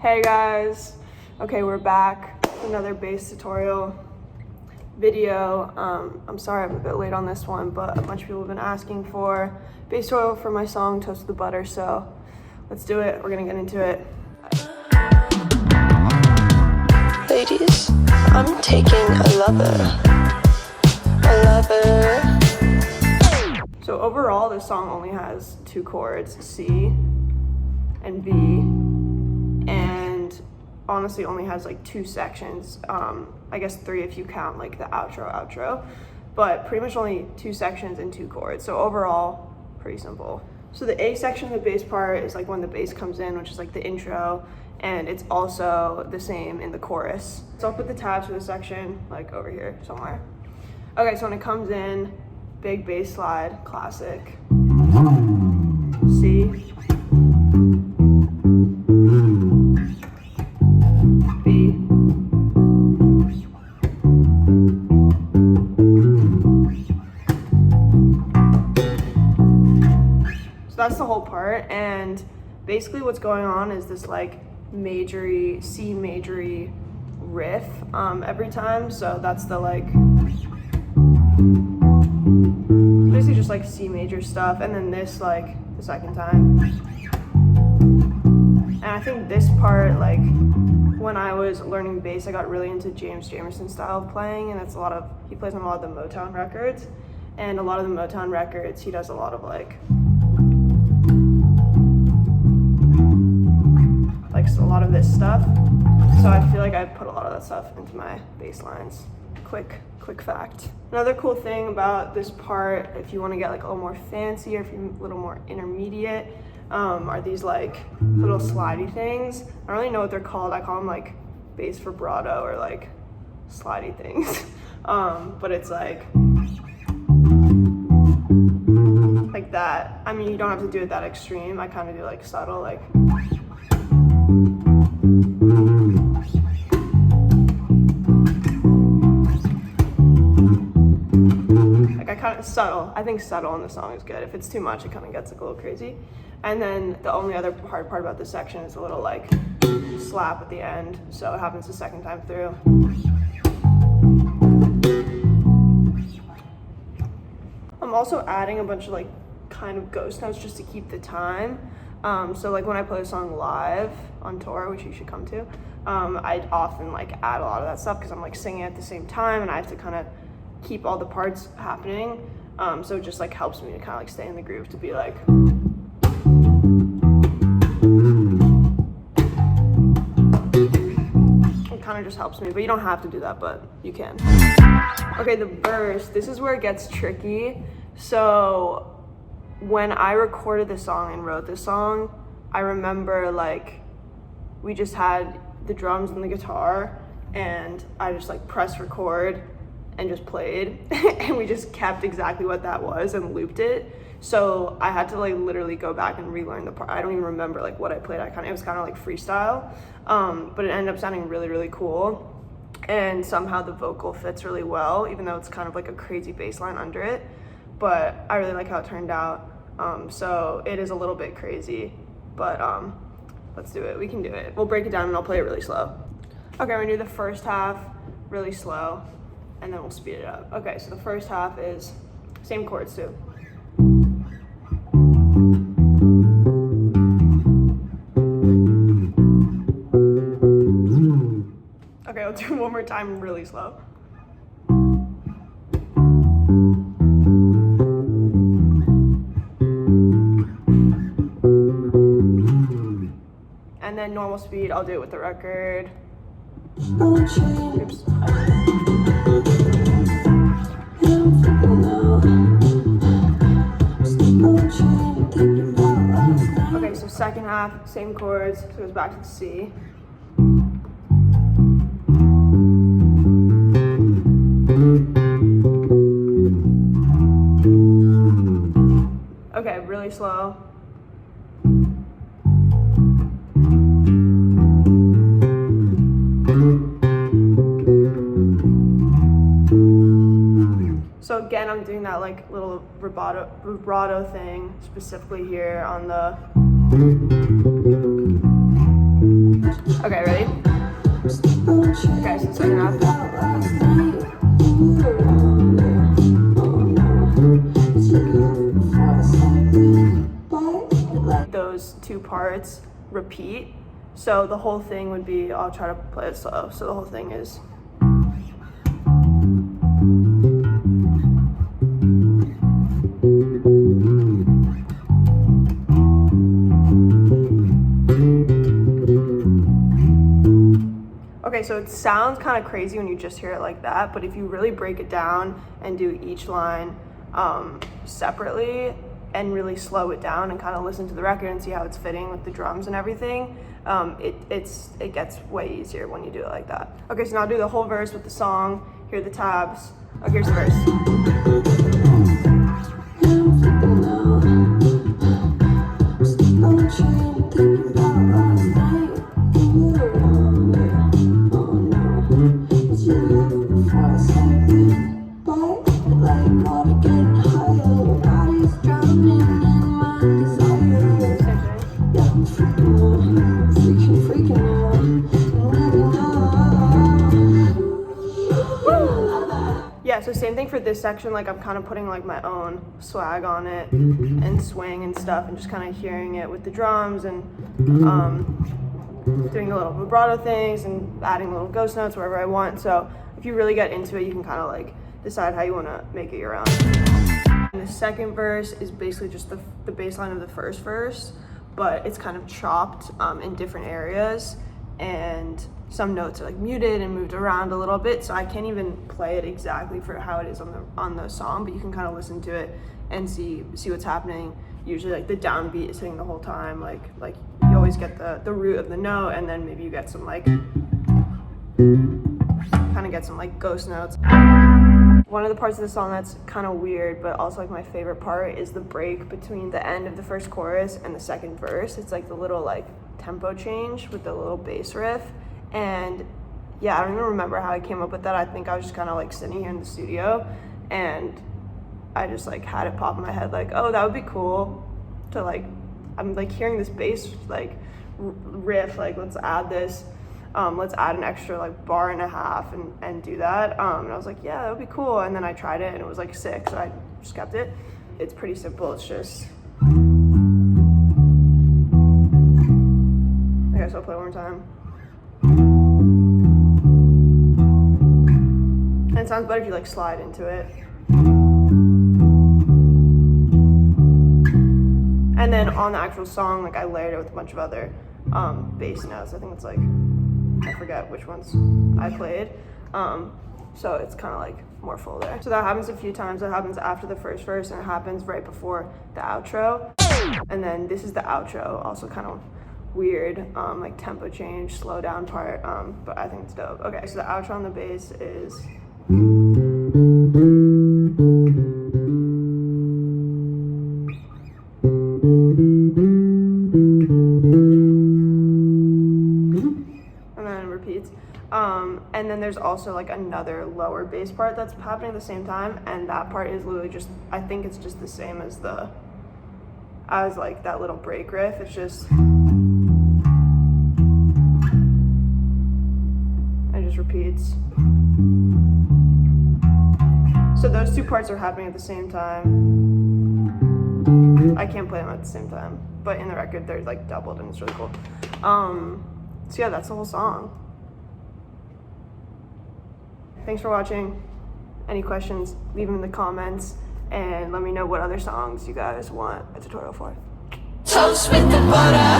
Hey guys, okay, we're back with another bass tutorial video. I'm sorry I'm a bit late on this one, but a bunch of people have been asking for bass tutorial for my song Toast the Butter, so let's do it. We're gonna get into it. Ladies, I'm taking a lover. So overall, this song only has 2 chords, C and B, and honestly only has like 2 sections. I guess 3 if you count like the outro, but pretty much only 2 sections and 2 chords. So overall, pretty simple. So the A section of the bass part is like when the bass comes in, which is like the intro, and it's also the same in the chorus. So I'll put the tabs for this section like over here somewhere. Okay, so when it comes in, big bass slide, classic. C, B, so that's the whole part, and basically what's going on is this like majory, C majory riff every time. So that's the like basically just like C major stuff, and then this like the second time. And I think this part, like when I was learning bass, I got really into James Jamerson style of playing, and that's he plays on a lot of the Motown records, and a lot of the Motown records he does a lot of like a lot of this stuff. So I feel like I put a lot of that stuff into my bass lines. Quick fact. Another cool thing about this part, if you want to get like a little more fancy or if you're a little more intermediate, are these like little slidey things. I don't really know what they're called. I call them like bass vibrato or like slidey things. But it's like that. I mean, you don't have to do it that extreme. I kind of do like subtle, like I kind of subtle. I think subtle in the song is good. If it's too much, it kind of gets like a little crazy. And then the only other hard part about this section is a little like slap at the end. So it happens the second time through. I'm also adding a bunch of like kind of ghost notes just to keep the time. So like when I play a song live on tour, which you should come to, I'd often like add a lot of that stuff because I'm like singing at the same time and I have to kind of keep all the parts happening. So it just like helps me to kind of like stay in the groove, to be like it kind of just helps me, but you don't have to do that, but you can. Okay, the verse, this is where it gets tricky. So when I recorded this song and wrote this song, I remember like we just had the drums and the guitar and I just like pressed record and just played and we just kept exactly what that was and looped it. So I had to like literally go back and relearn the part. I don't even remember like what I played. It was kind of like freestyle, but it ended up sounding really cool. And somehow the vocal fits really well, even though it's kind of like a crazy bass line under it. But I really like how it turned out. So it is a little bit crazy, but let's do it. We can do it. We'll break it down and I'll play it really slow. Okay, we're gonna do the first half really slow, and then we'll speed it up. Okay, so the first half is same chords too. Okay, I'll do it one more time really slow. And then normal speed, I'll do it with the record. Oops. Okay, so second half, same chords, so it goes back to the C. Okay, really slow. So again, I'm doing that like little vibrato thing specifically here on the Okay, ready? Okay, so second half. Those two parts repeat. So the whole thing would be, I'll try to play it slow. So the whole thing is. Okay, so it sounds kind of crazy when you just hear it like that, but if you really break it down and do each line separately and really slow it down and kind of listen to the record and see how it's fitting with the drums and everything, it gets way easier when you do it like that. Okay, so now I'll do the whole verse with the song. Here are the tabs. Oh, here's the verse. Yeah, so same thing for this section, like I'm kind of putting like my own swag on it and swing and stuff and just kind of hearing it with the drums and doing a little vibrato things and adding little ghost notes wherever I want. So if you really get into it, you can kind of like decide how you want to make it your own. And the second verse is basically just the bass line of the first verse, but it's kind of chopped in different areas, and some notes are like muted and moved around a little bit, so I can't even play it exactly for how it is on the song, but you can kind of listen to it and see what's happening. Usually like the downbeat is hitting the whole time, like you always get the root of the note, and then maybe you get some like kind of get some like ghost notes. One of the parts of the song that's kind of weird, but also like my favorite part, is the break between the end of the first chorus and the second verse. It's like the little like tempo change with the little bass riff. And yeah, I don't even remember how I came up with that. I think I was just kind of like sitting here in the studio and I just like had it pop in my head like, oh, that would be cool to like, I'm like hearing this bass like riff, like let's add this, let's add an extra like bar and a half and do that. And I was like, yeah, that would be cool. And then I tried it and it was like sick, so I just kept it. It's pretty simple, it's just. Okay, so I'll play it one more time. And it sounds better if you like slide into it. And then on the actual song, like I layered it with a bunch of other bass notes. I think it's like, I forget which ones I played. So it's kind of like more full there. So that happens a few times. That happens after the first verse and it happens right before the outro. And then this is the outro, also kind of weird, like tempo change, slow down part, but I think it's dope. Okay, so the outro on the bass is. And then it repeats. And then there's also like another lower bass part that's happening at the same time, and that part is literally just, I think it's just the same as like that little break riff. It's just. Repeats. So those two parts are happening at the same time. I can't play them at the same time, but in the record they're like doubled and it's really cool. So yeah, that's the whole song. Thanks for watching. Any questions, leave them in the comments and let me know what other songs you guys want a tutorial for. Toast with the butter.